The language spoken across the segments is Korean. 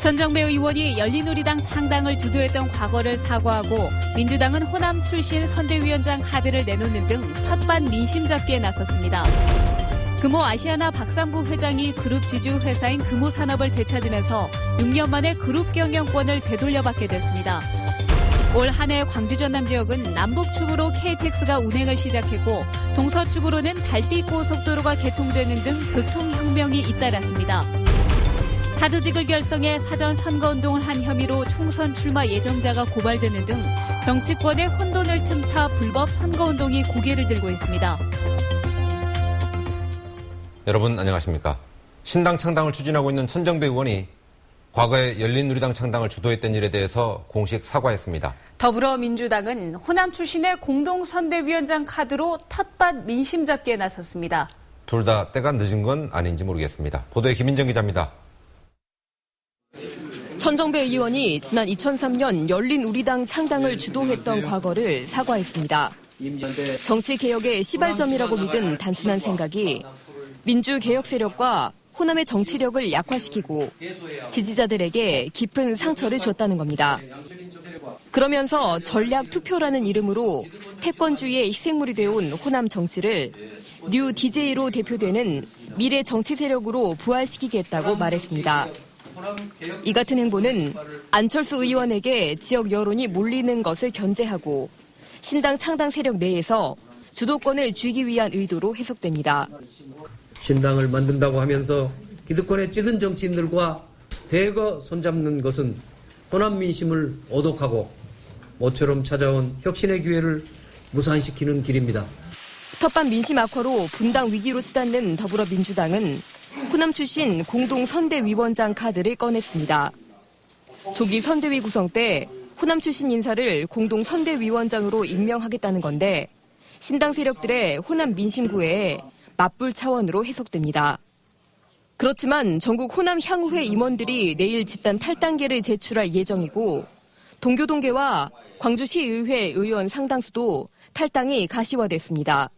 천정배 의원이 열린우리당 창당을 주도했던 과거를 사과하고 민주당은 호남 출신 선대위원장 카드를 내놓는 등 텃밭 민심 잡기에 나섰습니다. 금호 아시아나 박삼구 회장이 그룹 지주 회사인 금호산업을 되찾으면서 6년 만에 그룹 경영권을 되돌려받게 됐습니다. 올 한 해 광주 전남 지역은 남북축으로 KTX가 운행을 시작했고 동서축으로는 달빛고속도로가 개통되는 등 교통혁명이 잇따랐습니다. 사조직을 결성해 사전 선거운동을 한 혐의로 총선 출마 예정자가 고발되는 등 정치권의 혼돈을 틈타 불법 선거운동이 고개를 들고 있습니다. 여러분 안녕하십니까. 신당 창당을 추진하고 있는 천정배 의원이 과거에 열린우리당 창당을 주도했던 일에 대해서 공식 사과했습니다. 더불어민주당은 호남 출신의 공동선대위원장 카드로 텃밭 민심 잡기에 나섰습니다. 둘 다 때가 늦은 건 아닌지 모르겠습니다. 보도에 김인정 기자입니다. 천정배 의원이 지난 2003년 열린우리당 창당을 주도했던 과거를 사과했습니다. 정치개혁의 시발점이라고 믿은 단순한 생각이 민주개혁 세력과 호남의 정치력을 약화시키고 지지자들에게 깊은 상처를 줬다는 겁니다. 그러면서 전략 투표라는 이름으로 패권주의의 희생물이 되어온 호남 정치를 뉴 DJ로 대표되는 미래 정치 세력으로 부활시키겠다고 말했습니다. 이 같은 행보는 안철수 의원에게 지역 여론이 몰리는 것을 견제하고 신당 창당 세력 내에서 주도권을 쥐기 위한 의도로 해석됩니다. 신당을 만든다고 하면서 기득권에 찌든 정치인들과 대거 손잡는 것은 호남 민심을 오독하고 모처럼 찾아온 혁신의 기회를 무산시키는 길입니다. 텃밭 민심 악화로 분당 위기로 치닫는 더불어민주당은 호남 출신 공동선대위원장 카드를 꺼냈습니다. 조기 선대위 구성 때 호남 출신 인사를 공동선대위원장으로 임명하겠다는 건데 신당 세력들의 호남 민심 구애에 맞불 차원으로 해석됩니다. 그렇지만 전국 호남 향후회 임원들이 내일 집단 탈당계를 제출할 예정이고 동교동계와 광주시의회 의원 상당수도 탈당이 가시화됐습니다.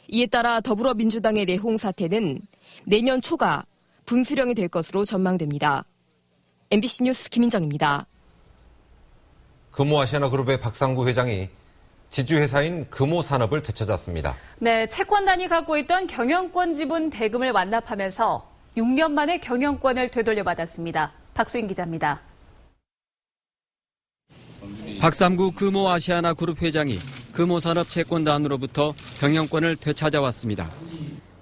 이에 따라 더불어민주당의 내홍 사태는 내년 초가 분수령이 될 것으로 전망됩니다. MBC 뉴스 김인정입니다. 금호아시아나그룹의 박상구 회장이 지주회사인 금호산업을 되찾았습니다. 네, 채권단이 갖고 있던 경영권 지분 대금을 완납하면서 6년 만에 경영권을 되돌려받았습니다. 박수인 기자입니다. 박삼구 금호아시아나그룹 회장이 금호산업 채권단으로부터 경영권을 되찾아왔습니다.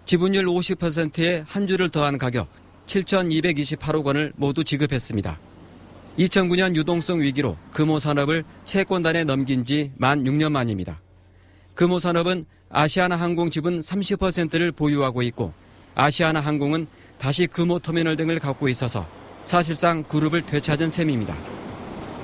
지분율 50%에 한 주를 더한 가격 7,228억 원을 모두 지급했습니다. 2009년 유동성 위기로 금호산업을 채권단에 넘긴 지 만 6년 만입니다. 금호산업은 아시아나항공 지분 30%를 보유하고 있고 아시아나항공은 다시 금호터미널 등을 갖고 있어서 사실상 그룹을 되찾은 셈입니다.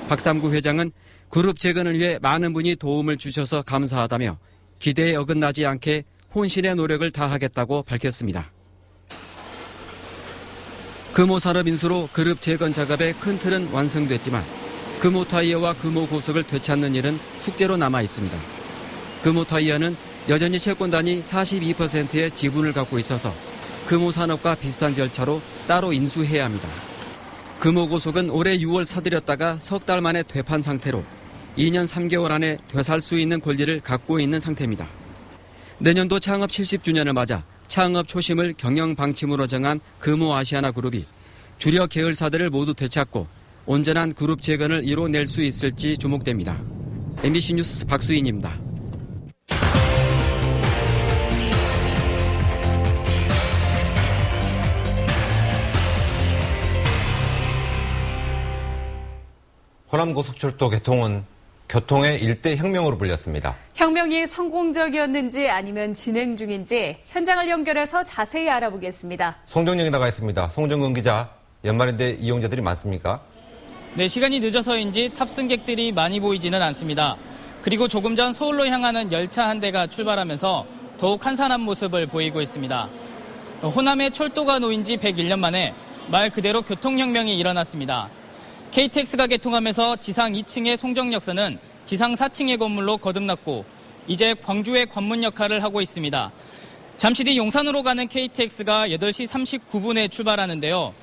박삼구 회장은 그룹 재건을 위해 많은 분이 도움을 주셔서 감사하다며 기대에 어긋나지 않게 혼신의 노력을 다하겠다고 밝혔습니다. 금호산업 인수로 그룹 재건 작업의 큰 틀은 완성됐지만 금호타이어와 금호고속을 되찾는 일은 숙제로 남아 있습니다. 금호타이어는 여전히 채권단이 42%의 지분을 갖고 있어서 금호산업과 비슷한 절차로 따로 인수해야 합니다. 금호고속은 올해 6월 사들였다가 석 달 만에 되판 상태로 2년 3개월 안에 되살 수 있는 권리를 갖고 있는 상태입니다. 내년도 창업 70주년을 맞아 창업 초심을 경영 방침으로 정한 금호아시아나그룹이 주력 계열사들을 모두 되찾고 온전한 그룹 재건을 이뤄낼 수 있을지 주목됩니다. MBC 뉴스 박수인입니다. 호남고속철도 개통은 교통의 일대 혁명으로 불렸습니다. 혁명이 성공적이었는지 아니면 진행 중인지 현장을 연결해서 자세히 알아보겠습니다. 송정영이 나가 있습니다. 송정근 기자, 연말인데 이용자들이 많습니까? 네, 시간이 늦어서인지 탑승객들이 많이 보이지는 않습니다. 그리고 조금 전 서울로 향하는 열차 한 대가 출발하면서 더욱 한산한 모습을 보이고 있습니다. 호남의 철도가 놓인 지 101년 만에 말 그대로 교통혁명이 일어났습니다. KTX가 개통하면서 지상 2층의 송정역사는 지상 4층의 건물로 거듭났고 이제 광주의 관문 역할을 하고 있습니다. 잠시 뒤 용산으로 가는 KTX가 8시 39분에 출발하는데요.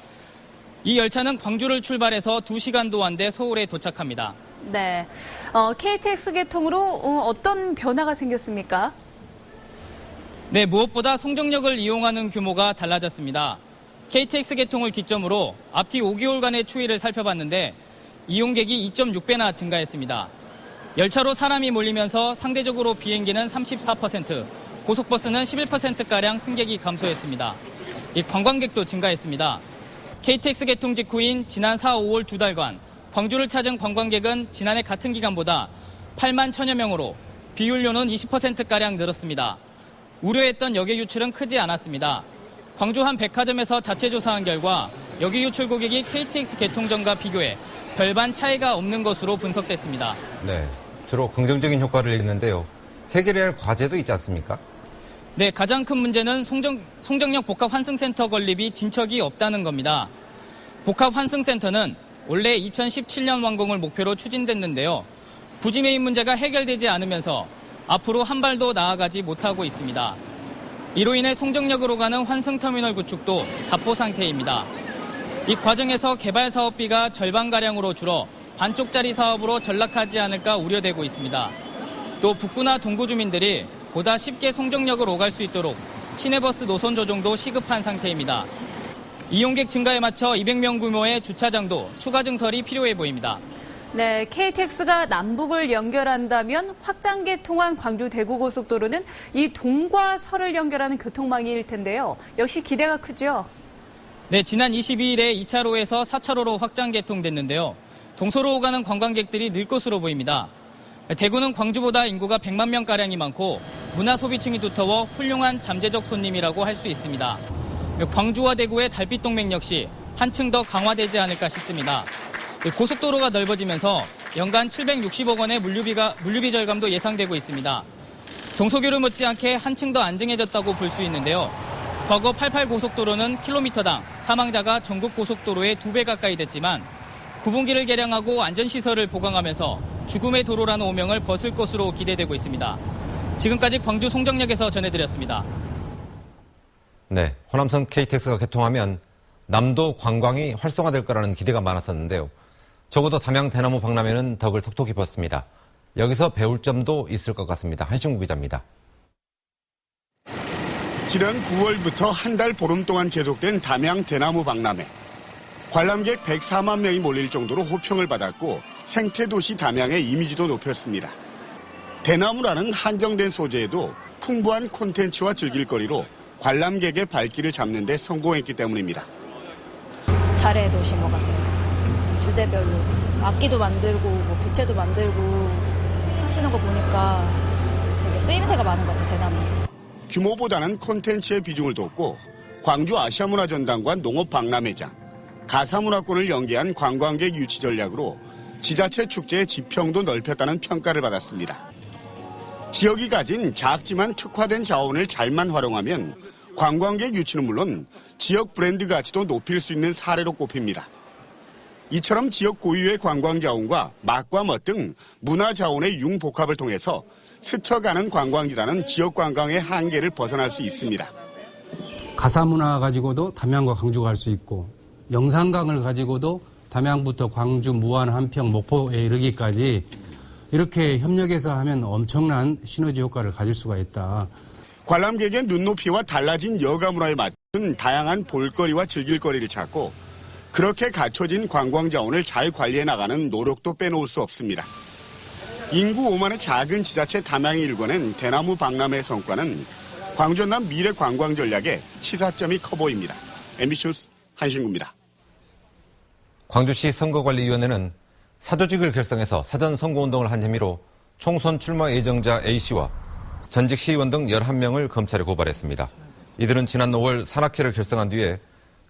이 열차는 광주를 출발해서 2시간도 안 돼 서울에 도착합니다. 네. KTX 개통으로 어떤 변화가 생겼습니까? 네, 무엇보다 송정역을 이용하는 규모가 달라졌습니다. KTX 개통을 기점으로 앞뒤 5개월간의 추이를 살펴봤는데 이용객이 2.6배나 증가했습니다. 열차로 사람이 몰리면서 상대적으로 비행기는 34%, 고속버스는 11%가량 승객이 감소했습니다. 이 관광객도 증가했습니다. KTX 개통 직후인 지난 4, 5월 2달간 광주를 찾은 관광객은 지난해 같은 기간보다 8만 1천여 명으로 비율로는 20%가량 늘었습니다. 우려했던 역외 유출은 크지 않았습니다. 광주 한 백화점에서 자체 조사한 결과 역외 유출 고객이 KTX 개통 전과 비교해 별반 차이가 없는 것으로 분석됐습니다. 네, 주로 긍정적인 효과를 내는데요. 해결해야 할 과제도 있지 않습니까? 네, 가장 큰 문제는 송정역 복합환승센터 건립이 진척이 없다는 겁니다. 복합환승센터는 원래 2017년 완공을 목표로 추진됐는데요. 부지 매입 문제가 해결되지 않으면서 앞으로 한 발도 나아가지 못하고 있습니다. 이로 인해 송정역으로 가는 환승터미널 구축도 답보 상태입니다. 이 과정에서 개발 사업비가 절반가량으로 줄어 반쪽짜리 사업으로 전락하지 않을까 우려되고 있습니다. 또 북구나 동구 주민들이 보다 쉽게 송정역을 오갈 수 있도록 시내버스 노선 조정도 시급한 상태입니다. 이용객 증가에 맞춰 200명 규모의 주차장도 추가 증설이 필요해 보입니다. 네, KTX가 남북을 연결한다면 확장 개통한 광주 대구고속도로는 이 동과 서를 연결하는 교통망일 텐데요. 역시 기대가 크죠? 네, 지난 22일에 2차로에서 4차로로 확장 개통됐는데요. 동서로 오가는 관광객들이 늘 것으로 보입니다. 대구는 광주보다 인구가 100만 명가량이 많고 문화 소비층이 두터워 훌륭한 잠재적 손님이라고 할 수 있습니다. 광주와 대구의 달빛 동맹 역시 한층 더 강화되지 않을까 싶습니다. 고속도로가 넓어지면서 연간 760억 원의 물류비 절감도 예상되고 있습니다. 동서교를 못지않게 한층 더 안정해졌다고 볼 수 있는데요. 과거 88 고속도로는 킬로미터당 사망자가 전국 고속도로의 2배 가까이 됐지만 구분기를 개량하고 안전시설을 보강하면서 죽음의 도로라는 오명을 벗을 것으로 기대되고 있습니다. 지금까지 광주 송정역에서 전해드렸습니다. 네, 호남선 KTX가 개통하면 남도 관광이 활성화될 거라는 기대가 많았었는데요. 적어도 담양, 대나무, 박람회는 덕을 톡톡히 벗습니다. 여기서 배울 점도 있을 것 같습니다. 한신구 기자입니다. 지난 9월부터 한 달 보름 동안 계속된 담양, 대나무, 박람회. 관람객 104만 명이 몰릴 정도로 호평을 받았고 생태도시 담양의 이미지도 높였습니다. 대나무라는 한정된 소재에도 풍부한 콘텐츠와 즐길거리로 관람객의 발길을 잡는 데 성공했기 때문입니다. 잘해 도신 것 같아요. 주제별로 악기도 만들고 부채도 만들고 하시는 거 보니까 되게 쓰임새가 많은 것 같아요. 대나무. 규모보다는 콘텐츠의 비중을 뒀고 광주 아시아문화전당관 농업박람회장, 가사문화권을 연계한 관광객 유치 전략으로 지자체 축제의 지평도 넓혔다는 평가를 받았습니다. 지역이 가진 작지만 특화된 자원을 잘만 활용하면 관광객 유치는 물론 지역 브랜드 가치도 높일 수 있는 사례로 꼽힙니다. 이처럼 지역 고유의 관광 자원과 맛과 멋 등 문화 자원의 융복합을 통해서 스쳐가는 관광지라는 지역 관광의 한계를 벗어날 수 있습니다. 가사문화 가지고도 담양과 광주가 갈 수 있고 영산강을 가지고도 담양부터 광주, 무안, 한평, 목포에 이르기까지 이렇게 협력해서 하면 엄청난 시너지 효과를 가질 수가 있다. 관람객의 눈높이와 달라진 여가 문화에 맞춘 다양한 볼거리와 즐길거리를 찾고 그렇게 갖춰진 관광 자원을 잘 관리해 나가는 노력도 빼놓을 수 없습니다. 인구 5만의 작은 지자체 담양이 일궈낸 대나무 박람회 성과는 광전남 미래 관광 전략의 시사점이 커 보입니다. MBC 뉴스 한신구입니다. 광주시 선거관리위원회는 사조직을 결성해서 사전 선거운동을 한 혐의로 총선 출마 예정자 A씨와 전직 시의원 등 11명을 검찰에 고발했습니다. 이들은 지난 5월 산악회를 결성한 뒤에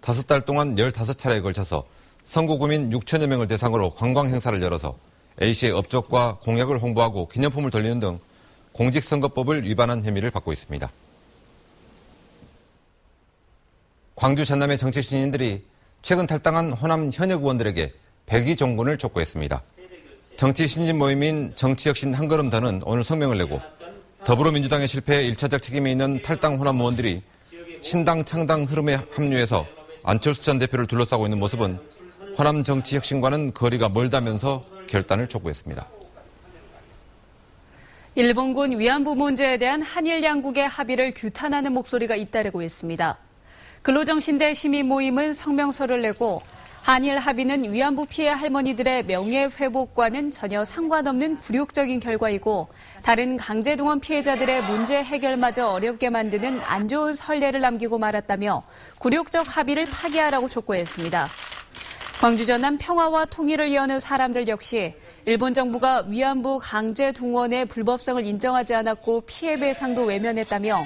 5달 동안 15차례에 걸쳐서 선거구민 6천여 명을 대상으로 관광 행사를 열어서 A씨의 업적과 공약을 홍보하고 기념품을 돌리는 등 공직선거법을 위반한 혐의를 받고 있습니다. 광주 전남의 정치 신인들이 최근 탈당한 호남 현역 의원들에게 백의 종군을 촉구했습니다. 정치 신진 모임인 정치혁신 한걸음 더는 오늘 성명을 내고 더불어민주당의 실패에 1차적 책임이 있는 탈당 호남 의원들이 신당 창당 흐름에 합류해서 안철수 전 대표를 둘러싸고 있는 모습은 호남 정치 혁신과는 거리가 멀다면서 결단을 촉구했습니다. 일본군 위안부 문제에 대한 한일 양국의 합의를 규탄하는 목소리가 잇따르고 있습니다. 근로정신대 시민 모임은 성명서를 내고 한일 합의는 위안부 피해 할머니들의 명예회복과는 전혀 상관없는 굴욕적인 결과이고 다른 강제동원 피해자들의 문제 해결마저 어렵게 만드는 안 좋은 선례를 남기고 말았다며 굴욕적 합의를 파기하라고 촉구했습니다. 광주 전남 평화와 통일을 여는 사람들 역시 일본 정부가 위안부 강제동원의 불법성을 인정하지 않았고 피해 배상도 외면했다며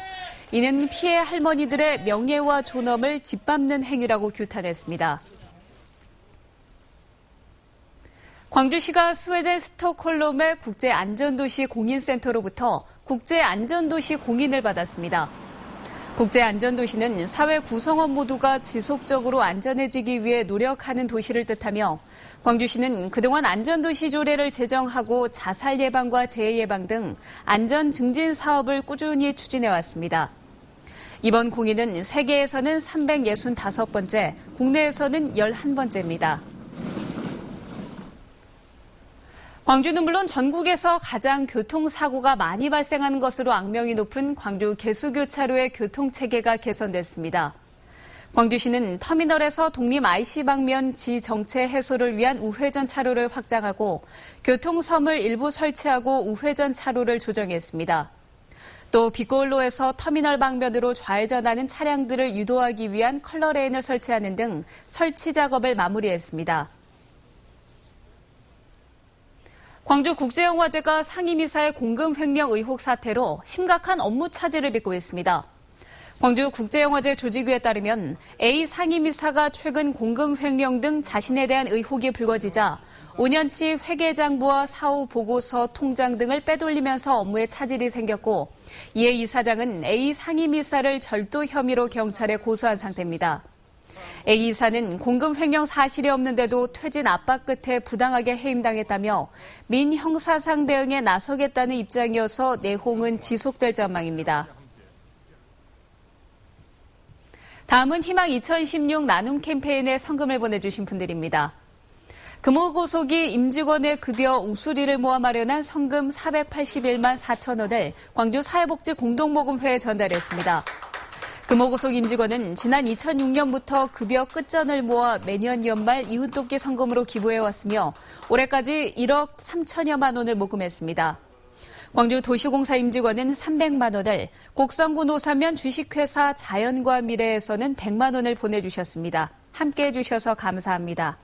이는 피해 할머니들의 명예와 존엄을 짓밟는 행위라고 규탄했습니다. 광주시가 스웨덴 스톡홀름의 국제안전도시 공인센터로부터 국제안전도시 공인을 받았습니다. 국제안전도시는 사회 구성원 모두가 지속적으로 안전해지기 위해 노력하는 도시를 뜻하며 광주시는 그동안 안전도시 조례를 제정하고 자살 예방과 재해 예방 등 안전 증진 사업을 꾸준히 추진해왔습니다. 이번 공인은 세계에서는 365번째, 국내에서는 11번째입니다. 광주는 물론 전국에서 가장 교통사고가 많이 발생하는 것으로 악명이 높은 광주 개수교차로의 교통체계가 개선됐습니다. 광주시는 터미널에서 독립 IC 방면 지정체 해소를 위한 우회전 차로를 확장하고 교통섬을 일부 설치하고 우회전 차로를 조정했습니다. 또 빛고울로에서 터미널 방면으로 좌회전하는 차량들을 유도하기 위한 컬러레인을 설치하는 등 설치 작업을 마무리했습니다. 광주국제영화제가 상임이사의 공금 횡령 의혹 사태로 심각한 업무 차질을 빚고 있습니다. 광주국제영화제 조직위에 따르면 A 상임이사가 최근 공금 횡령 등 자신에 대한 의혹이 불거지자 5년치 회계장부와 사후 보고서 통장 등을 빼돌리면서 업무에 차질이 생겼고 이에 이사장은 A 상임이사를 절도 혐의로 경찰에 고소한 상태입니다. A 이사는 공금 횡령 사실이 없는데도 퇴진 압박 끝에 부당하게 해임당했다며 민형사상 대응에 나서겠다는 입장이어서 내홍은 지속될 전망입니다. 다음은 희망 2016 나눔 캠페인에 성금을 보내주신 분들입니다. 금호고속이 임직원의 급여 우수리를 모아 마련한 성금 481만 4천 원을 광주사회복지공동모금회에 전달했습니다. 금호고속 임직원은 지난 2006년부터 급여 끝전을 모아 매년 연말 이웃돕기 성금으로 기부해왔으며 올해까지 1억 3천여만 원을 모금했습니다. 광주도시공사 임직원은 300만 원을, 곡성구 노사면 주식회사 자연과 미래에서는 100만 원을 보내주셨습니다. 함께해 주셔서 감사합니다.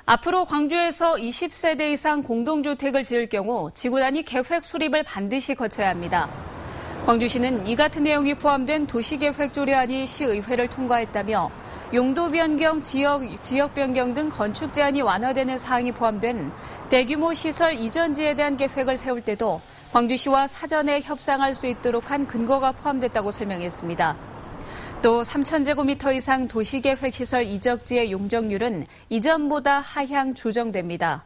앞으로 광주에서 20세대 이상 공동주택을 지을 경우 지구 단위 계획 수립을 반드시 거쳐야 합니다. 광주시는 이 같은 내용이 포함된 도시계획 조례안이 시의회를 통과했다며 용도 변경, 지역 변경 등 건축 제한이 완화되는 사항이 포함된 대규모 시설 이전지에 대한 계획을 세울 때도 광주시와 사전에 협상할 수 있도록 한 근거가 포함됐다고 설명했습니다. 또 3,000제곱미터 이상 도시계획 시설 이적지의 용적률은 이전보다 하향 조정됩니다.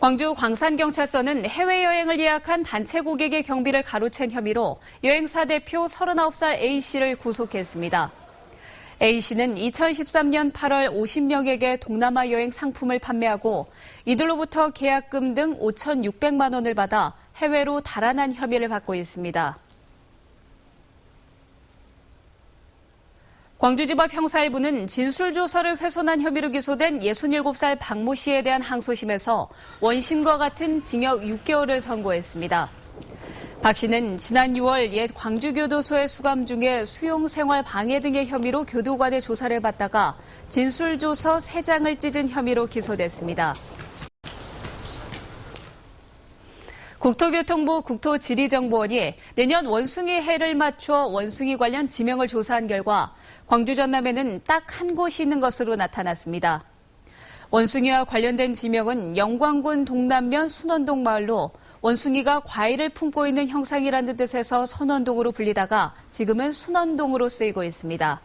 광주 광산경찰서는 해외여행을 예약한 단체 고객의 경비를 가로챈 혐의로 여행사 대표 39살 A씨를 구속했습니다. A씨는 2013년 8월 50명에게 동남아 여행 상품을 판매하고 이들로부터 계약금 등 5,600만 원을 받아 해외로 달아난 혐의를 받고 있습니다. 광주지법 형사 1부는 진술조서를 훼손한 혐의로 기소된 67살 박모 씨에 대한 항소심에서 원심과 같은 징역 6개월을 선고했습니다. 박 씨는 지난 6월 옛 광주교도소에 수감 중에 수용생활 방해 등의 혐의로 교도관의 조사를 받다가 진술조서 3장을 찢은 혐의로 기소됐습니다. 국토교통부 국토지리정보원이 내년 원숭이 해를 맞춰 원숭이 관련 지명을 조사한 결과 광주 전남에는 딱 한 곳이 있는 것으로 나타났습니다. 원숭이와 관련된 지명은 영광군 동남면 순원동 마을로 원숭이가 과일을 품고 있는 형상이라는 뜻에서 선원동으로 불리다가 지금은 순원동으로 쓰이고 있습니다.